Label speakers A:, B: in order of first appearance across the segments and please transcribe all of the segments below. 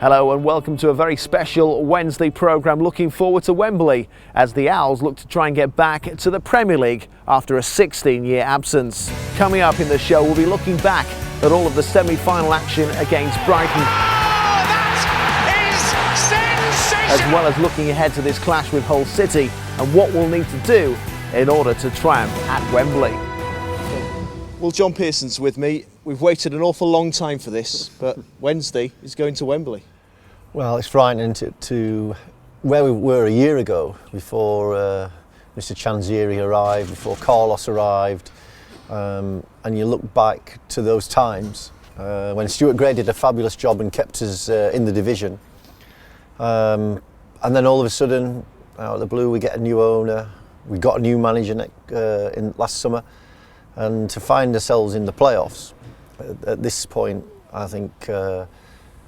A: Hello and welcome to a very special Wednesday programme looking forward to Wembley as the Owls look to try and get back to the Premier League after a 16-year absence. Coming up in the show, we'll be looking back at all of the semi-final action against Brighton.
B: Oh, that is sensational!
A: As well as looking ahead to this clash with Hull City and what we'll need to do in order to triumph at Wembley.
C: Well, John Pearson's with me. We've waited an awful long time for this, but Wednesday is going to Wembley.
D: Well, it's frightening to where we were a year ago, before Mr. Chanzieri arrived, before Carlos arrived, and you look back to those times when Stuart Gray did a fabulous job and kept us in the division, and then all of a sudden, out of the blue, we get a new owner, we got a new manager in last summer, and to find ourselves in the playoffs at this point, I think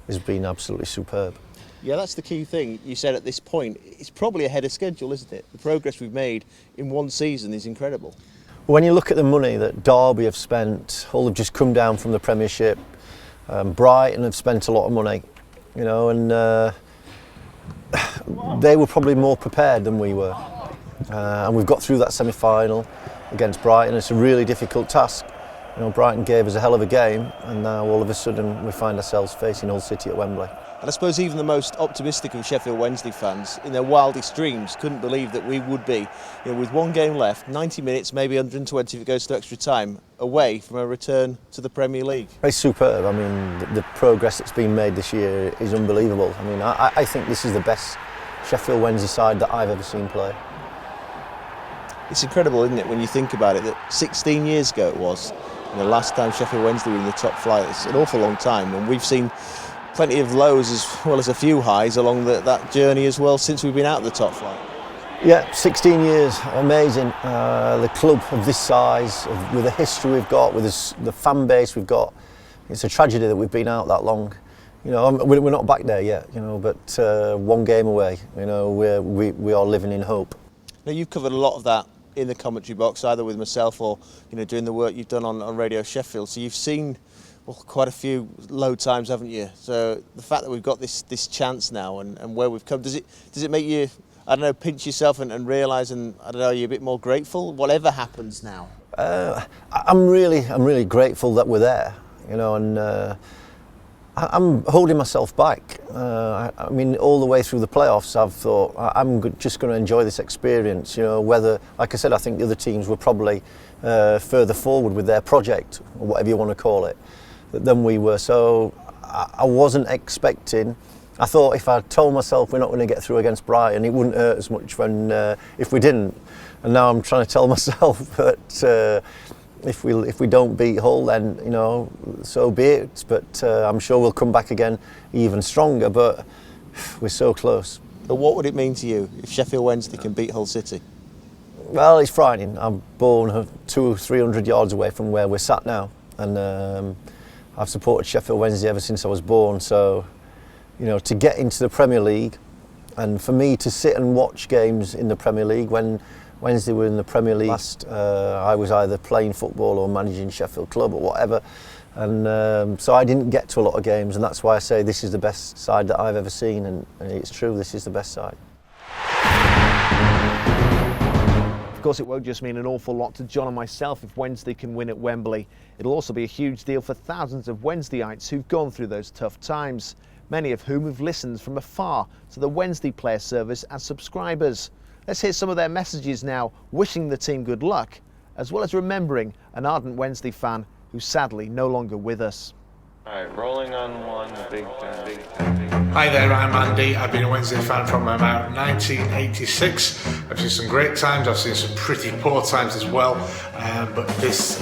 D: has been absolutely superb.
C: Yeah, that's the key thing. You said at this point, it's probably ahead of schedule, isn't it? The progress we've made in one season is incredible.
D: When you look at the money that Derby have spent, Hull have just come down from the Premiership, Brighton have spent a lot of money, you know, and they were probably more prepared than we were. And we've got through that semi-final against Brighton. It's a really difficult task. You know, Brighton gave us a hell of a game, and now all of a sudden we find ourselves facing Hull City at Wembley.
C: And I suppose even the most optimistic of Sheffield Wednesday fans, in their wildest dreams, couldn't believe that we would be, you know, with one game left, 90 minutes, maybe 120 if it goes to extra time, away from a return to the Premier League.
D: It's superb. I mean, the progress that's been made this year is unbelievable. I mean, I think this is the best Sheffield Wednesday side that I've ever seen play.
C: It's incredible, isn't it, when you think about it, that 16 years ago it was, and the last time Sheffield Wednesday were in the top flight. It's an awful long time, and we've seen plenty of lows as well as a few highs along that journey as well since we've been out of the top flight.
D: Yeah, 16 years, amazing. The club of this size, with the history we've got, with the fan base we've got, it's a tragedy that we've been out that long. You know, we're not back there yet, you know, but one game away, you know, we are living in hope.
C: Now, you've covered a lot of that in the commentary box, either with myself or, you know, doing the work you've done on Radio Sheffield. So you've seen, well, quite a few low times, haven't you? So the fact that we've got this chance now and where we've come, does it make you, I don't know, pinch yourself and realise, and I don't know, are you a bit more grateful, whatever happens now?
D: I'm really grateful that we're there, you know, and I'm holding myself back. I mean, all the way through the playoffs, I've thought I'm just going to enjoy this experience. You know, whether, like I said, I think the other teams were probably further forward with their project, or whatever you want to call it, than we were. So I wasn't expecting. I thought if I told myself we're not going to get through against Brighton, it wouldn't hurt as much when if we didn't. And now I'm trying to tell myself that. If we don't beat Hull, then, you know, so be it. But I'm sure we'll come back again even stronger. But we're so close.
C: But what would it mean to you if Sheffield Wednesday can beat Hull City?
D: Well, it's frightening. I'm born 200 or 300 yards away from where we're sat now, and I've supported Sheffield Wednesday ever since I was born. So, you know, to get into the Premier League, and for me to sit and watch games in the Premier League when Wednesday were in the Premier League. Last, I was either playing football or managing Sheffield Club or whatever, and so I didn't get to a lot of games, and that's why I say this is the best side that I've ever seen, and it's true, this is the best side.
A: Of course, it won't just mean an awful lot to John and myself if Wednesday can win at Wembley. It'll also be a huge deal for thousands of Wednesdayites who've gone through those tough times, many of whom have listened from afar to the Wednesday Player service as subscribers. Let's hear some of their messages now, wishing the team good luck, as well as remembering an ardent Wednesday fan who's sadly no longer with us.
E: All right, rolling on one, big time.
F: Hi there, I'm Andy. I've been a Wednesday fan from about 1986. I've seen some great times, I've seen some pretty poor times as well, but this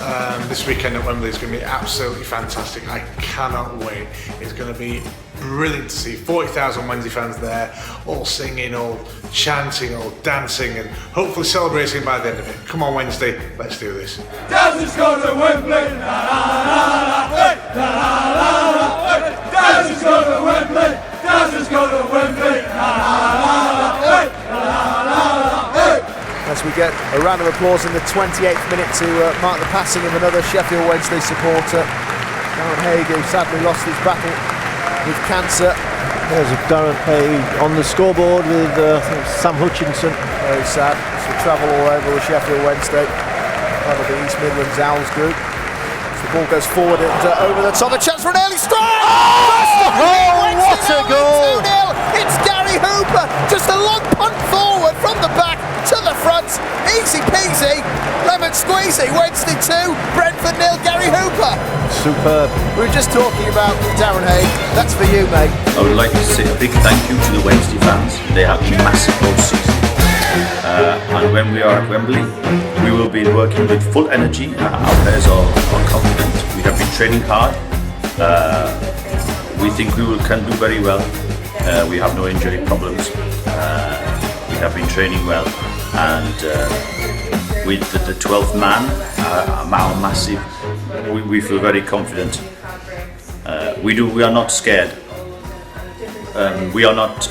F: weekend at Wembley is going to be absolutely fantastic. I cannot wait. It's going to be brilliant to see 40,000 Wednesday fans there, all singing, all chanting, all dancing, and hopefully celebrating by the end of it. Come on Wednesday, let's do this.
B: Dancers go to Wembley, la la la la, la la la la. Dancers go to Wembley, dancers go to Wembley, la la la la, la la la.
A: As we get a round of applause in the 28th minute to mark the passing of another Sheffield Wednesday supporter, Darren Haig, who sadly lost his battle with cancer
G: There's Darren Page on the scoreboard with I think Sam Hutchinson.
A: Very sad. So travel all over with Sheffield Wednesday, part of the East Midlands Owls group. So the ball goes forward and over the top. A chance for an early strike!
G: What a goal!
A: 2-0. It's Gary Hooper. Just a long punt forward from the back to the front. Easy peasy. Lemon squeezy. Wednesday 2, Brentford 0. Gary Hooper.
G: Superb.
A: We were just talking about Darren Hay. That's for you, mate.
H: I would like to say a big thank you to the Wednesday fans. They have been massive all season. And when we are at Wembley, we will be working with full energy. Our players are confident. We have been training hard. We think we can do very well. We have no injury problems. We have been training well, and with the 12th man, our massive, we feel very confident. We are not scared. We are not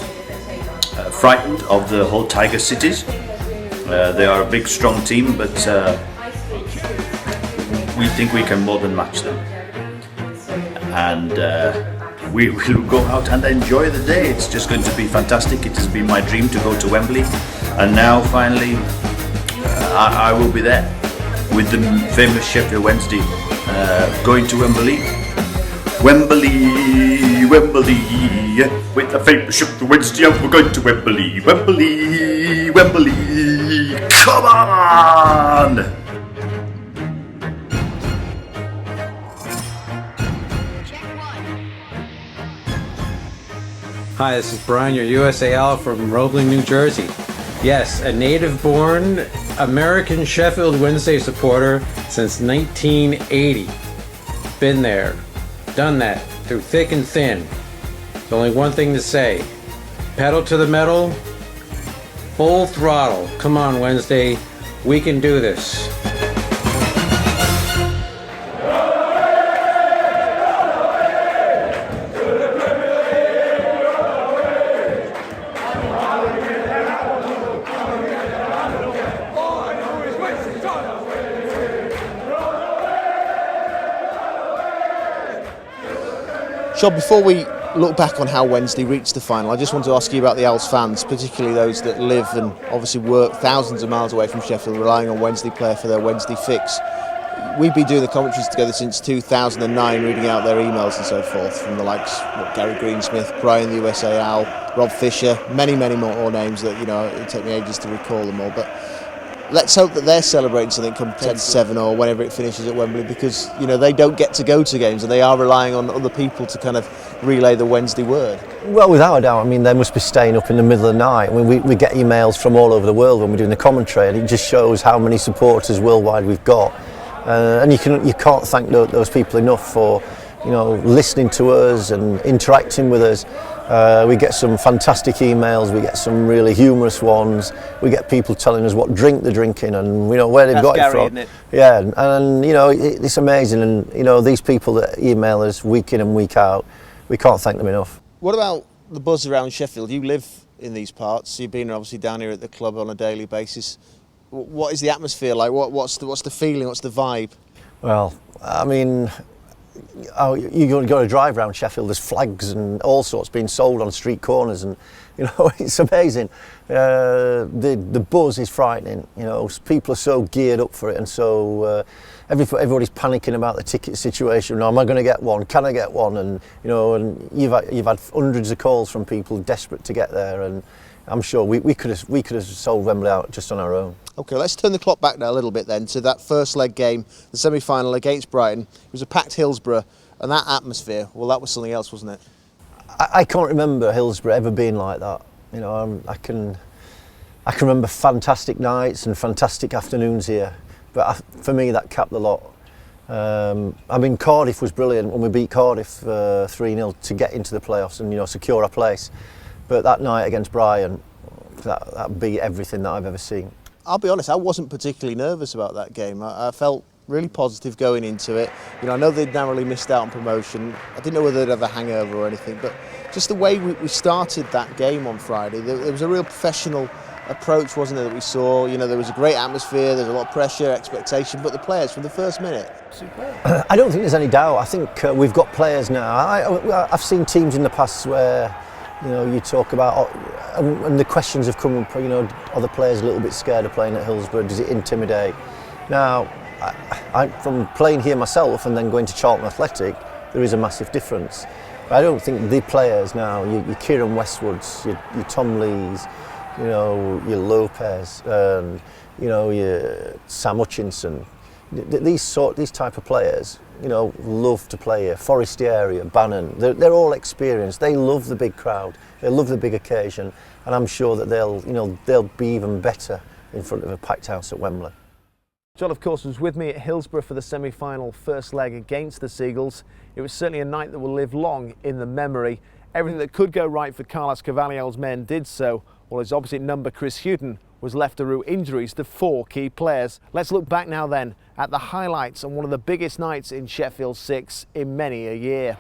H: frightened of the whole Tiger Cities. They are a big, strong team, but we think we can more than match them. And we will go out and enjoy the day. It's just going to be fantastic. It has been my dream to go to Wembley, and now finally I will be there with the famous Sheffield Wednesday going to Wembley. Wembley, Wembley, with the famous Sheffield Wednesday, we're going to Wembley, Wembley, Wembley, come on!
I: Hi, this is Brian, your USAL from Roebling, New Jersey. Yes, a native-born American Sheffield Wednesday supporter since 1980. Been there, done that, through thick and thin. There's only one thing to say. Pedal to the metal, full throttle. Come on, Wednesday, we can do this.
C: Sean, before we look back on how Wednesday reached the final, I just want to ask you about the Owls fans, particularly those that live and obviously work thousands of miles away from Sheffield, relying on Wednesday player for their Wednesday fix. We've been doing the commentaries together since 2009, reading out their emails and so forth from the likes of Gary Greensmith, Brian the USA Owl, Rob Fisher, many more names that, you know, it'd take me ages to recall them all. But let's hope that they're celebrating something come 10-7 or whenever it finishes at Wembley, because, you know, they don't get to go to games and they are relying on other people to kind of relay the Wednesday word.
D: Well, without a doubt, I mean, they must be staying up in the middle of the night. I mean, we get emails from all over the world when we're doing the commentary, and it just shows how many supporters worldwide we've got. And you can't thank those people enough for, you know, listening to us and interacting with us. We get some fantastic emails, we get some really humorous ones, we get people telling us what drink they're drinking and, you know, where they've got it from. Isn't it? Yeah, and you know, it's amazing, and, you know, these people that email us week in and week out, we can't thank them enough.
C: What about the buzz around Sheffield? You live in these parts, you've been obviously down here at the club on a daily basis. What is the atmosphere like? What's the feeling? What's the vibe?
D: Well, I mean, you got to drive around Sheffield. There's flags and all sorts being sold on street corners, and, you know, it's amazing. The buzz is frightening. You know, people are so geared up for it, and so everybody's panicking about the ticket situation. Am I going to get one? Can I get one? And, you know, and you've had hundreds of calls from people desperate to get there, and I'm sure we could have sold Wembley out just on our own.
C: Okay, let's turn the clock back now a little bit then to that first leg game, the semi-final against Brighton. It was a packed Hillsborough, and that atmosphere, well, that was something else, wasn't it?
D: I can't remember Hillsborough ever being like that. You know, I can remember fantastic nights and fantastic afternoons here, but for me that capped the lot. I mean, Cardiff was brilliant when we beat Cardiff 3-0 to get into the playoffs and, you know, secure our place. But that night against Brighton, that beat everything that I've ever seen.
C: I'll be honest, I wasn't particularly nervous about that game. I felt really positive going into it. You know, I know they'd narrowly missed out on promotion. I didn't know whether they'd have a hangover or anything, but just the way we started that game on Friday, there was a real professional approach, wasn't there, that we saw. You know, there was a great atmosphere, there's a lot of pressure, expectation, but the players from the first minute, superb.
D: I don't think there's any doubt. I think we've got players now. I've seen teams in the past where You know, you talk about, and the questions have come up, you know, are the players a little bit scared of playing at Hillsborough? Does it intimidate? Now, from playing here myself and then going to Charlton Athletic, there is a massive difference. I don't think the players now, your Kieran Westwoods, your Tom Lees, you know, your Lopez, and you know, your Sam Hutchinson, these type of players, you know, love to play here. Forestieri, Bannon, they're all experienced. They love the big crowd. They love the big occasion, and I'm sure that they'll be even better in front of a packed house at Wembley.
A: John, of course, was with me at Hillsborough for the semi-final first leg against the Seagulls. It was certainly a night that will live long in the memory. Everything that could go right for Carlos Carvalho's men did so, while his opposite number, Chris Hughton, was left to rue injuries to 4 key players. Let's look back now then at the highlights on one of the biggest nights in Sheffield 6 in many a year.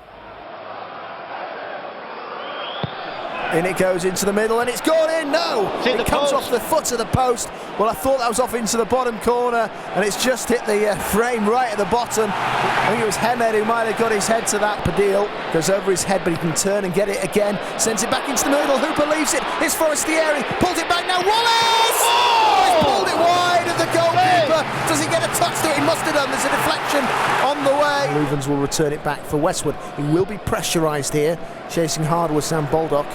A: In it goes into the middle and it's gone in, no! It comes off the foot of the post. Well, I thought that was off into the bottom corner and it's just hit the frame right at the bottom. I think it was Hemed who might have got his head to that. Padil goes over his head, but he can turn and get it again. Sends it back into the middle. Who believes it? It's Forestieri. Pulls it back now. Wallace! He's pulled it wide of the goalkeeper. Does he get a touch to it? He must have done. There's a deflection on the way. Luvens will return it back for Westwood. He will be pressurised here. Chasing hard with Sam Baldock.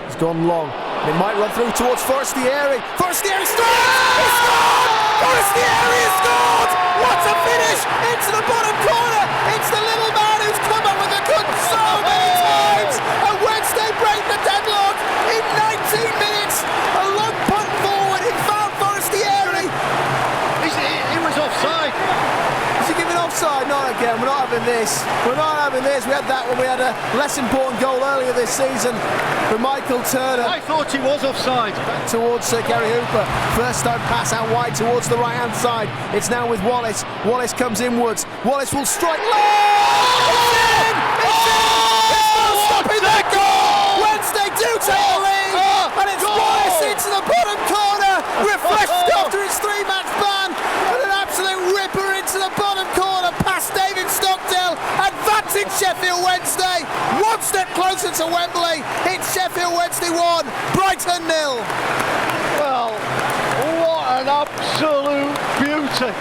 A: He's gone long. It might run through towards Forestieri. Forestieri scores! He scored! Forestieri has scored! What a finish! Into the bottom corner! It's the little man who's come up with a good so many times! And Wednesday break the deadlock in 19 minutes! A long punt forward. He found Forestieri.
G: He was offside.
A: Is he giving offside? Not again. We're not having this. We're not having this. We had that when we had a less important goal earlier this season from Michael Turner.
G: I thought he was offside.
A: Towards Gary Hooper. First time pass out wide towards the right hand side. It's now with Wallace. Wallace comes inwards. Wallace will strike. It's in! It's in! There's no stopping that goal! Wednesday do take the lead! And it's Wallace into the bottom corner. Refreshed after his 3-match ban. And an absolute ripper into the bottom corner past David Stockdale. Advancing Sheffield Wednesday. One step closer to Wembley. It's Sheffield Wednesday 1, Brighton 0.
G: Well, what an absolute beauty.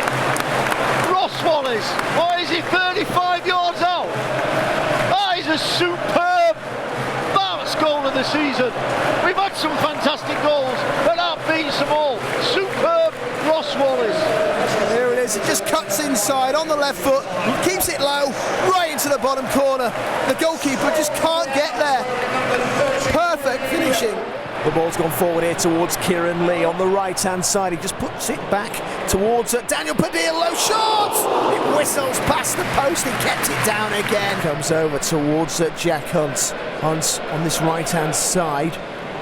G: Ross Wallace, why is he 35 yards out? That is a superb first goal of the season. We've had some fantastic goals, but that beats them all. Superb Ross Wallace.
A: Here it is, it just cuts inside on the left foot, keeps it low, right into the bottom corner. The goalkeeper just can't get there. Perfect finishing. The ball's gone forward here towards Kieran Lee on the right hand side. He just puts it back towards Daniel Padilla, low shots! It whistles past the post, he kept it down again. Comes over towards Jack Hunt. Hunt on this right hand side.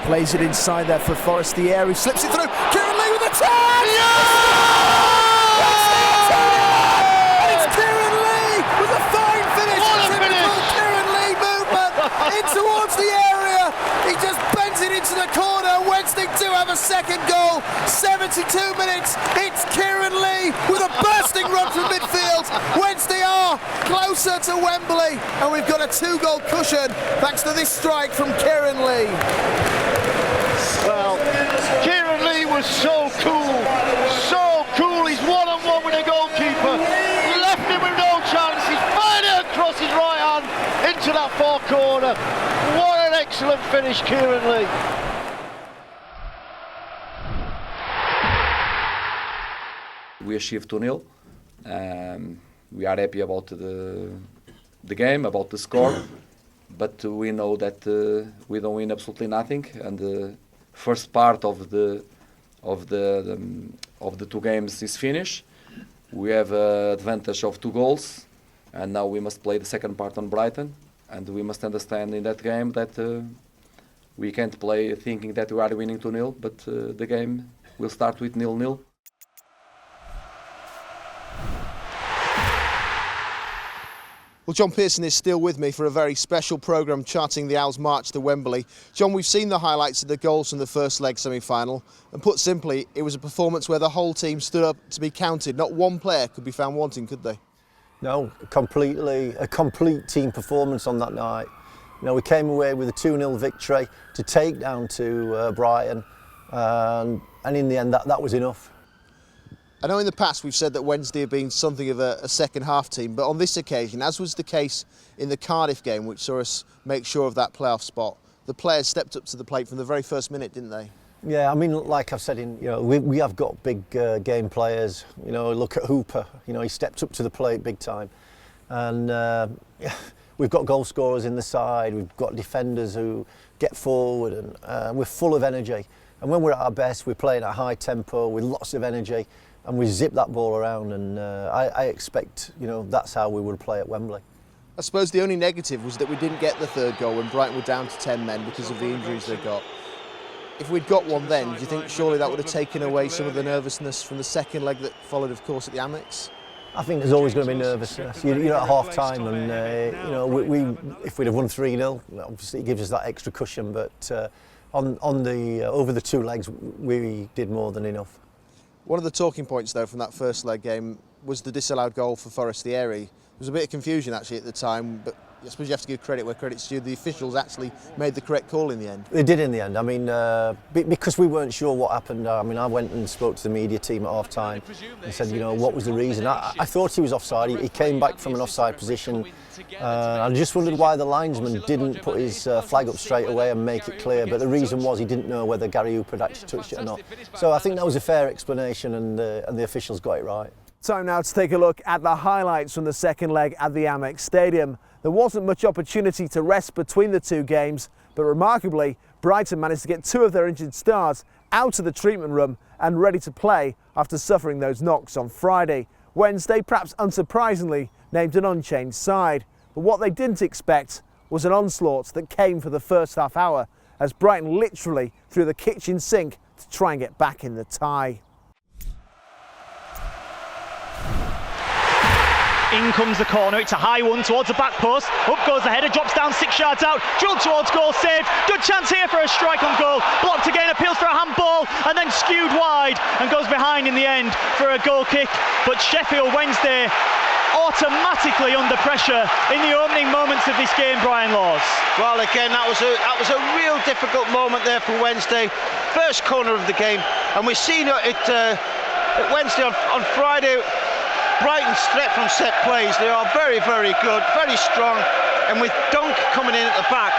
A: Plays it inside there for Forestieri, slips it through. Kieran Lee with a chance! Yeah! And it's Kieran Lee with a fine finish. Typical Kieran Lee movement in towards the area. He just bends it into the corner. Wednesday do have a second goal. 72 minutes. It's Kieran Lee with a bursting run from midfield. Wednesday are closer to Wembley, and we've got a 2-goal cushion thanks to this strike from Kieran Lee.
G: Well, Kieran Lee was so cool, so cool. He's one-on-one with the goalkeeper. Left him with no chance. He's fired it across his right hand into that far corner. What an excellent finish, Kieran Lee.
J: We achieved 2-0. We are happy about the game, about the score, but we know that we don't win absolutely nothing. And the first part of the 2 games is finished. We have an advantage of 2 goals, and now we must play the second part on Brighton. And we must understand in that game that we can't play thinking that we are winning 2-0, but the game will start with 0-0.
C: Well, John Pearson is still with me for a very special programme charting the Owls' march to Wembley. John, we've seen the highlights of the goals from the first leg semi-final, and put simply, it was a performance where the whole team stood up to be counted. Not one player could be found wanting, could they?
D: No, a complete team performance on that night. You know, we came away with a 2-0 victory to take down to Brighton, and in the end that was enough.
C: I know in the past we've said that Wednesday have been something of a second half team, but on this occasion, as was the case in the Cardiff game, which saw us make sure of that playoff spot, the players stepped up to the plate from the very first minute, didn't they?
D: Yeah, I mean, like I've said, we have got big game players. You know, look at Hooper. You know, he stepped up to the plate big time, and we've got goal scorers in the side. We've got defenders who get forward, and we're full of energy. And when we're at our best, we're playing at a high tempo with lots of energy, and we zip that ball around. And I expect, that's how we would play at Wembley.
C: I suppose the only negative was that we didn't get the third goal when Brighton were down to 10 men because of the injuries they got. If we'd got one then, do you think surely that would have taken away some of the nervousness from the second leg that followed, of course, at the Amex?
D: I think there's always going to be nervousness. You're at half time, and we if we'd have won 3-0, obviously it gives us that extra cushion. But over the 2 legs, we did more than enough.
C: One of the talking points, though, from that first leg game was the disallowed goal for Forestieri. There was a bit of confusion actually at the time, but I suppose you have to give credit where credit's due. The officials actually made the correct call in the end.
D: They did in the end. I mean, because we weren't sure what happened. I mean, I went and spoke to the media team at half time and said, what was the reason? I thought he was offside. He came back from an offside position. I just wondered why the linesman didn't put his flag up straight away and make it clear. But the reason was he didn't know whether Gary Hooper had actually touched it or not. So I think that was a fair explanation, and the officials got it right.
A: Time now to take a look at the highlights from the second leg at the Amex Stadium. There wasn't much opportunity to rest between the 2 games, but remarkably, Brighton managed to get 2 of their injured stars out of the treatment room and ready to play after suffering those knocks on Friday. Wednesday, perhaps unsurprisingly, named an unchanged side, but what they didn't expect was an onslaught that came for the first half hour as Brighton literally threw the kitchen sink to try and get back in the tie.
K: In comes the corner, it's a high one towards the back post, up goes the header, drops down 6 yards out, drilled towards goal, saved, good chance here for a strike on goal, blocked again, appeals for a handball, and then skewed wide and goes behind in the end for a goal kick. But Sheffield Wednesday automatically under pressure in the opening moments of this game, Brian Laws.
L: Well, again, that was a real difficult moment there for Wednesday, first corner of the game, and we've seen it at Wednesday on Friday. Brighton's threat from set plays, they are very, very good, very strong, and with Dunk coming in at the back,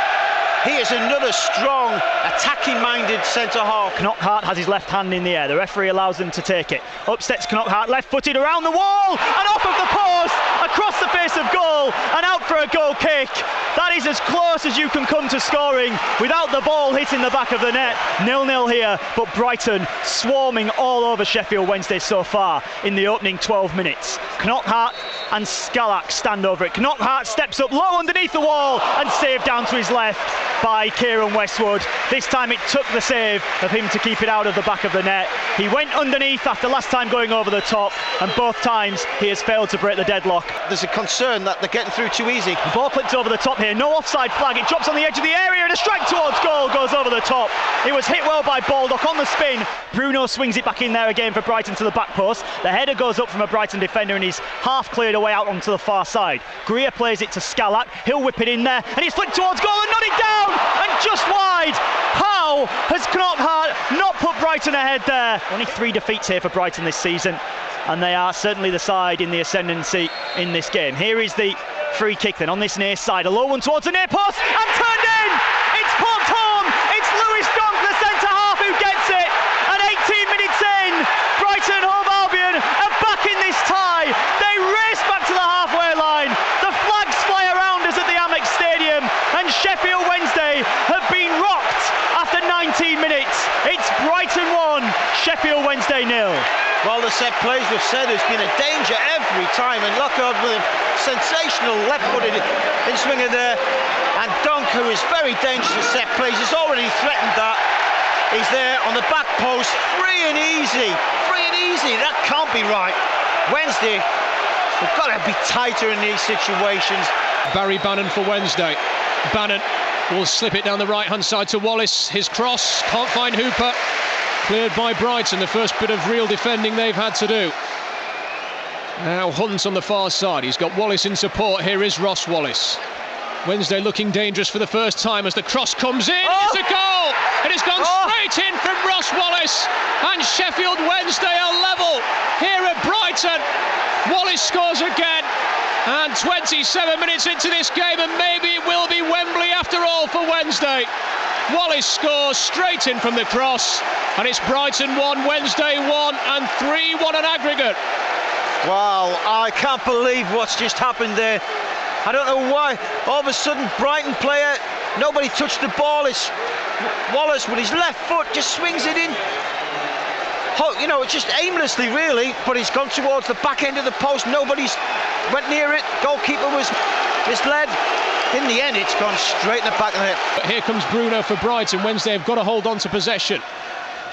L: he is another strong, attacking-minded centre-half.
K: Knockhart has his left hand in the air. The referee allows them to take it. Up steps Knockhart, left-footed around the wall and off of the post, across the face of goal and out for a goal kick. That is as close as you can come to scoring without the ball hitting the back of the net. 0-0 here, but Brighton swarming all over Sheffield Wednesday so far in the opening 12 minutes. Knockhart and Scalak stand over it. Knockhart steps up low underneath the wall and saved down to his left by Kieran Westwood. This time it took the save of him to keep it out of the back of the net. He went underneath after last time going over the top, and both times he has failed to break the deadlock.
L: There's a concern that they're getting through too easy.
K: The ball clipped over the top here, no offside flag, it drops on the edge of the area and a strike towards goal goes over the top. It was hit well by Baldock on the spin. Bruno swings it back in there again for Brighton to the back post. The header goes up from a Brighton defender and he's half cleared away out onto the far side. Greer plays it to Scalak, he'll whip it in there and he's flicked towards goal and nodding down and just wide. How has Knockhart not put Brighton ahead there? Only 3 defeats here for Brighton this season, and they are certainly the side in the ascendancy in this game. Here is the free kick then on this near side, a low one towards the near post and turned in. It's poked home. It's Lewis Dunk, the centre half, who gets it. And 18 minutes in, Brighton Hove Albion are back in this tie. They race back to the halfway line. The flags fly around us at the Amex Stadium, and Sheffield Wednesday have been rocked after 19 minutes. It's Brighton 1, Sheffield Wednesday 0.
L: Well, the set plays we've said has been a danger every time, and Lockhart with a sensational left-footed in-swinger there, and Dunk, who is very dangerous at set plays, has already threatened that. He's there on the back post, free and easy, that can't be right. Wednesday, we've got to be tighter in these situations.
M: Barry Bannon for Wednesday. Bannon will slip it down the right-hand side to Wallace, his cross, can't find Hooper. Cleared by Brighton, the first bit of real defending they've had to do. Now Hunt on the far side, he's got Wallace in support, here is Ross Wallace. Wednesday looking dangerous for the first time as the cross comes in. It's a goal! It has gone straight in from Ross Wallace, and Sheffield Wednesday are level here at Brighton. Wallace scores again, and 27 minutes into this game, and maybe it will be Wembley after all for Wednesday. Wallace scores straight in from the cross, and it's Brighton 1, Wednesday 1, and 3-1 on aggregate.
L: Wow, I can't believe what's just happened there. I don't know why. All of a sudden, Brighton player, nobody touched the ball. It's Wallace with his left foot just swings it in. You know, it's just aimlessly, really, but he's gone towards the back end of the post. Nobody's went near it. Goalkeeper was misled. In the end, it's gone straight in the back of the head.
M: Here comes Bruno for Brighton. Wednesday have got to hold on to possession.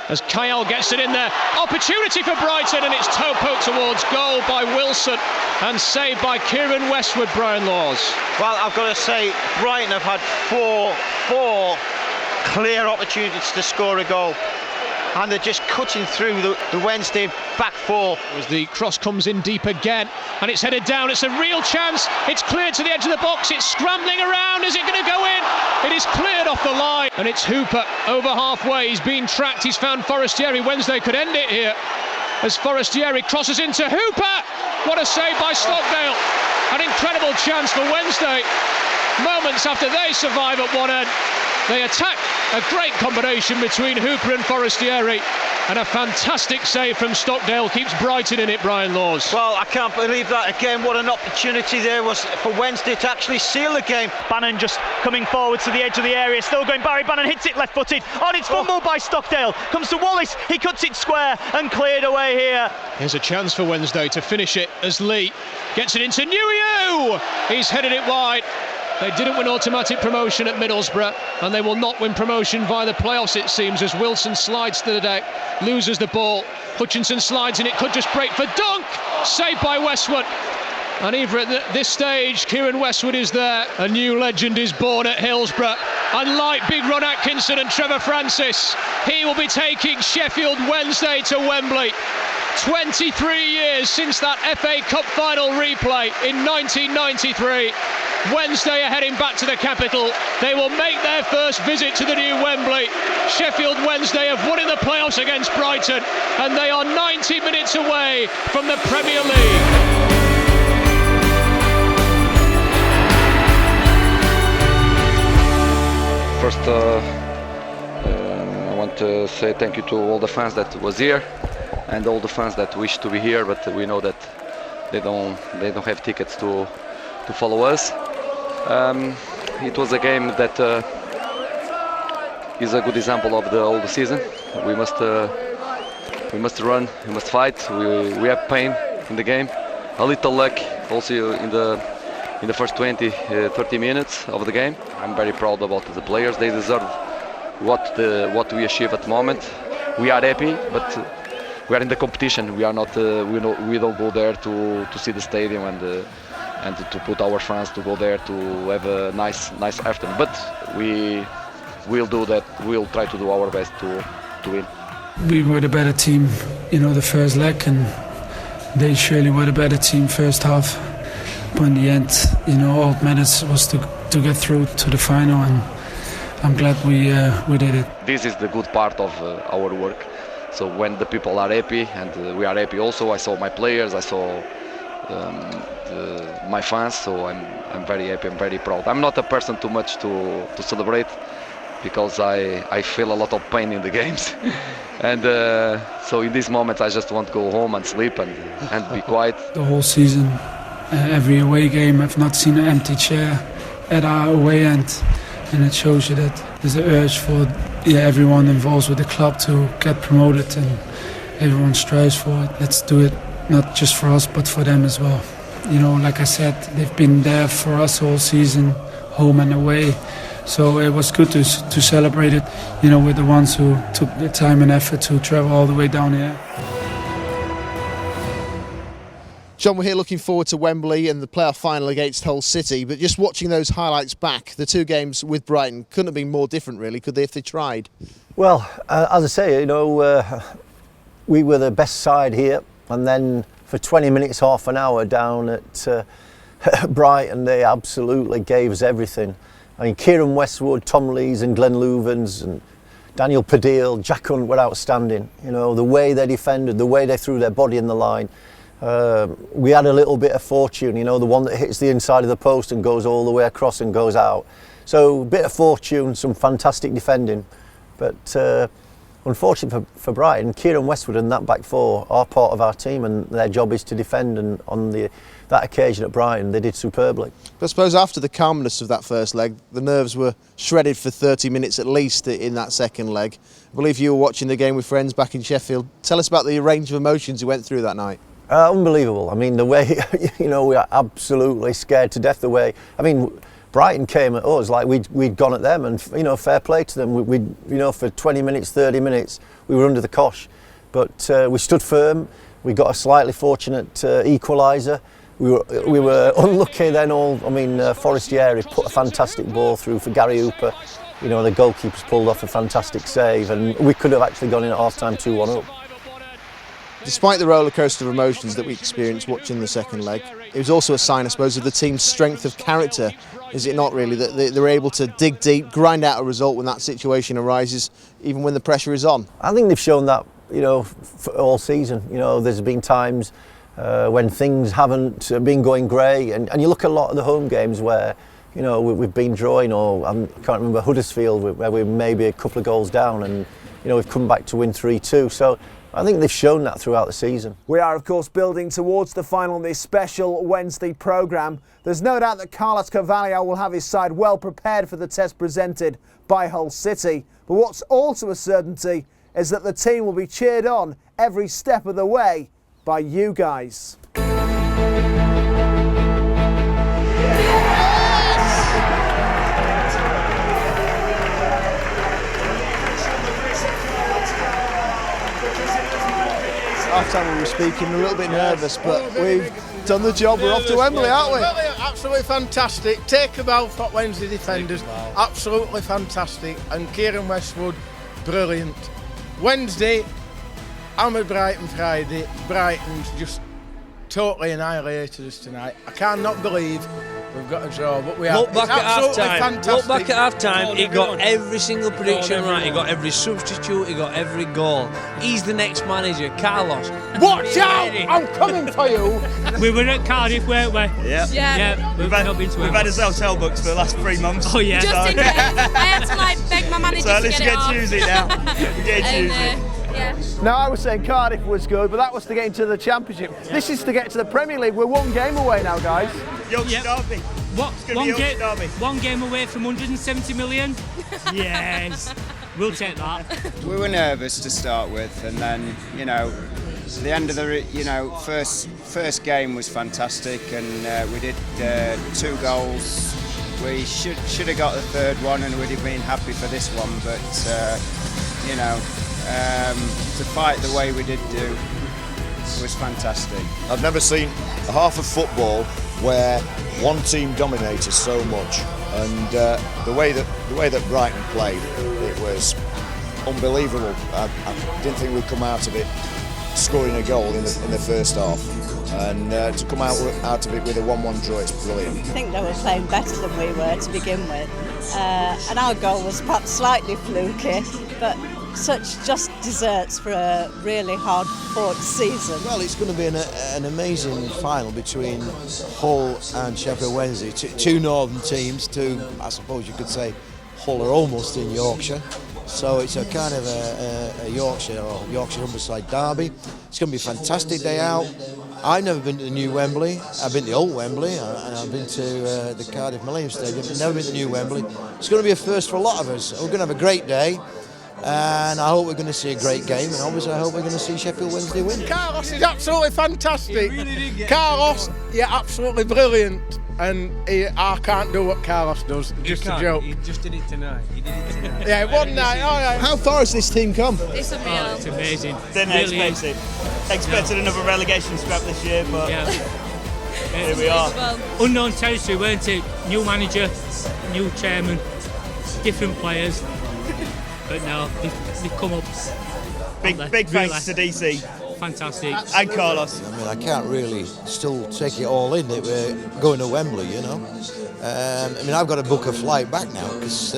M: As Kyle gets it in there, opportunity for Brighton, and it's toe poke towards goal by Wilson and saved by Kieran Westwood, Brian Laws.
L: Well, I've got to say, Brighton have had four clear opportunities to score a goal, and they're just cutting through the Wednesday back four.
M: As the cross comes in deep again, and it's headed down, it's a real chance, it's cleared to the edge of the box, it's scrambling around, is it going to go in? It is cleared off the line, and it's Hooper over halfway, he's been tracked, he's found Forestieri. Wednesday could end it here, as Forestieri crosses into Hooper. What a save by Stockdale, an incredible chance for Wednesday. Moments after they survive at one end, they attack. A great combination between Hooper and Forestieri, and a fantastic save from Stockdale keeps Brighton in it, Brian Laws.
L: Well, I can't believe that again. What an opportunity there was for Wednesday to actually seal the game.
K: Bannon just coming forward to the edge of the area, still going. Barry Bannon hits it left-footed. On it's fumbled by Stockdale. Comes to Wallace, he cuts it square and cleared away here.
M: Here's a chance for Wednesday to finish it as Lee gets it into Nuhiu. He's headed it wide. They didn't win automatic promotion at Middlesbrough, and they will not win promotion via the playoffs, it seems, as Wilson slides to the deck, loses the ball. Hutchinson slides in, it could just break for Dunk, saved by Westwood. And even at this stage, Kieran Westwood is there. A new legend is born at Hillsborough. Unlike Big Ron Atkinson and Trevor Francis, he will be taking Sheffield Wednesday to Wembley. 23 years since that FA Cup final replay in 1993. Wednesday are heading back to the capital. They will make their first visit to the new Wembley. Sheffield Wednesday have won in the playoffs against Brighton, and they are 90 minutes away from the Premier League.
J: First, I want to say thank you to all the fans that was here, and all the fans that wish to be here, but we know that they don't have tickets to follow us. It was a game that is a good example of the whole season. We must run, we must fight. We have pain in the game, a little luck also in the first 20-30 minutes of the game. I'm very proud about the players. They deserve what we achieve at the moment. We are happy, but we are in the competition. We are not. We don't go there to see the stadium and to put our fans to go there to have a nice afternoon. But we will do that. We'll try to do our best to win.
N: We were the better team, the first leg, and they surely were the better team first half. But in the end, all that matters was to get through to the final, and I'm glad we did it.
J: This is the good part of our work. So when the people are happy, and we are happy also, I saw my players, I saw my fans, so I'm very happy, I'm very proud. I'm not a person too much to celebrate, because I feel a lot of pain in the games. And so in these moments I just want to go home and sleep and be quiet.
N: The whole season, every away game, I've not seen an empty chair at our away end, and it shows you that there's an urge for everyone involved with the club to get promoted, and everyone strives for it. Let's do it, not just for us but for them as well. Like I said, they've been there for us all season, home and away, so it was good to celebrate it, with the ones who took the time and effort to travel all the way down here.
A: John, we're here looking forward to Wembley and the playoff final against Hull City, but just watching those highlights back, the two games with Brighton couldn't have been more different, really, could they, if they tried?
D: Well, as I say, we were the best side here, and then for 20 minutes, half an hour down at Brighton, they absolutely gave us everything. I mean, Kieran Westwood, Tom Lees and Glenn Louvens and Daniel Padil, Jack Hunt were outstanding. You know, the way they defended, the way they threw their body in the line. We had a little bit of fortune, you know, the one that hits the inside of the post and goes all the way across and goes out. So a bit of fortune, some fantastic defending. But unfortunately for Brighton, Kieran Westwood and that back four are part of our team, and their job is to defend, and on that occasion at Brighton they did superbly.
C: But I suppose after the calmness of that first leg, the nerves were shredded for 30 minutes at least in that second leg. I believe you were watching the game with friends back in Sheffield. Tell us about the range of emotions you went through that night.
D: Unbelievable. I mean, the way, you know, we are absolutely scared to death. The way, I mean, Brighton came at us like we'd gone at them, and, you know, fair play to them. We you know, for 20 minutes, 30 minutes, we were under the cosh. But we stood firm. We got a slightly fortunate equaliser. We were unlucky then Forestieri put a fantastic ball through for Gary Hooper. You know, the goalkeeper's pulled off a fantastic save, and we could have actually gone in at half-time 2-1 up.
C: Despite the rollercoaster of emotions that we experienced watching the second leg, it was also a sign, I suppose, of the team's strength of character, is it not really, that they're able to dig deep, grind out a result when that situation arises, even when the pressure is on?
D: I think they've shown that, you know, for all season. You know, there's been times when things haven't been going great, and you look at a lot of the home games where, you know, we've been drawing, or I can't remember Huddersfield, where we're maybe a couple of goals down, and, you know, we've come back to win 3-2. So I think they've shown that throughout the season.
A: We are, of course, building towards the final in this special Wednesday programme. There's no doubt that Carlos Carvalho will have his side well prepared for the test presented by Hull City. But what's also a certainty is that the team will be cheered on every step of the way by you guys.
C: Half-time we were speaking, a little bit nervous, but we've done the job. We're off to Wembley, aren't we?
L: Absolutely fantastic. Take a bow for Wednesday defenders. Absolutely fantastic. And Kieran Westwood, brilliant. Wednesday, I'm at Brighton Friday. Brighton's just totally annihilated us tonight. I cannot believe we've got a draw, but we have.
O: Look back at half-time.
L: Look
O: back at half-time. He got every single prediction right. He got every substitute. He got every goal. He's the next manager, Carlos.
L: Watch out! I'm coming for you.
P: We were at Cardiff, weren't we?
Q: Yeah. We've had his hotel books for the last 3 months.
P: Oh yeah.
Q: Just
P: in case.
Q: I
P: had to
Q: beg my manager to get it off. Tuesday now. We get Tuesday.
A: Now, I was saying Cardiff was good, but that was to get into the Championship. This is to get to the Premier League. We're one game away now, guys.
Q: Yorkshire Derby.
P: One game away from 170 million? Yes, we'll take that.
R: We were nervous to start with, and then, you know, the end of the first game was fantastic, and we did 2 goals. We should have got the third one, and we'd have been happy for this one, but you know, to fight the way we did do was fantastic.
S: I've never seen a half of football where one team dominated so much, and the way that Brighton played, it was unbelievable. I didn't think we'd come out of it scoring a goal in the first half, and to come out of it with a 1-1 draw, it's brilliant.
T: I think they were playing better than we were to begin with, and our goal was perhaps slightly fluky, but such just desserts for a really hard-fought season.
U: Well, it's going to be an amazing final between Hull and Sheffield Wednesday, two northern teams. I suppose you could say Hull are almost in Yorkshire, so it's a kind of a Yorkshire or Yorkshire Humberside derby. It's going to be a fantastic day out. I've never been to the new Wembley. I've been to the old Wembley, and I've been to the Cardiff Millennium Stadium. I've never been to the new Wembley. It's going to be a first for a lot of us. We're going to have a great day. And I hope we're going to see a great game, and obviously I hope we're going to see Sheffield Wednesday win.
L: Carlos is absolutely fantastic. Carlos, absolutely brilliant, and I can't do what Carlos does. Just a joke.
O: He just did it tonight.
L: Yeah, one night. All right.
C: How far has this team come?
P: It's unreal. It's amazing.
Q: Didn't expect it. Expected another relegation scrap this year, but here we are.
P: Unknown territory, weren't it? New manager, new chairman, different players. But no, they've come up.
Q: Big thanks to DC.
P: fantastic.
Q: And Carlos.
U: I mean, I can't really still take it all in that we're going to Wembley, you know. I mean, I've got to book a flight back now because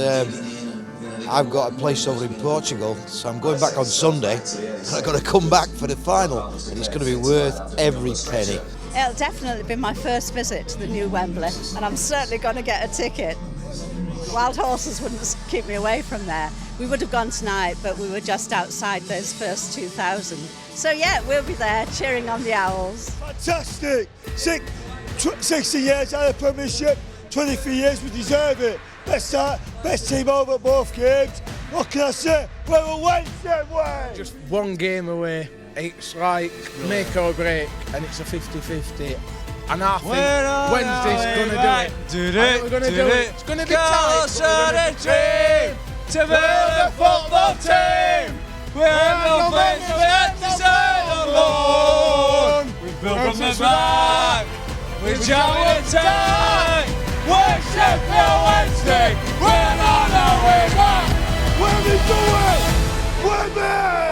U: I've got a place over in Portugal, so I'm going back on Sunday and I've got to come back for the final, and it's going to be worth every penny.
T: It'll definitely be my first visit to the new Wembley, and I'm certainly going to get a ticket. Wild horses wouldn't keep me away from there. We would have gone tonight, but we were just outside those first 2,000. So yeah, we'll be there cheering on the Owls.
B: Fantastic! 60 years out of the Premiership, 23 years, we deserve it. Best team over at both games. What can I say? We're a Wednesday away!
E: Just one game away. It's like make or break, and it's a 50-50. And I think Wednesday's going to do it. We're going to do it. It's going to be tight.
B: Dream to build a football team. We're no men to sail alone. We build from the back. We're giant time. We're Sheffield Wednesday. We're on our way back. We're the do it. We're there.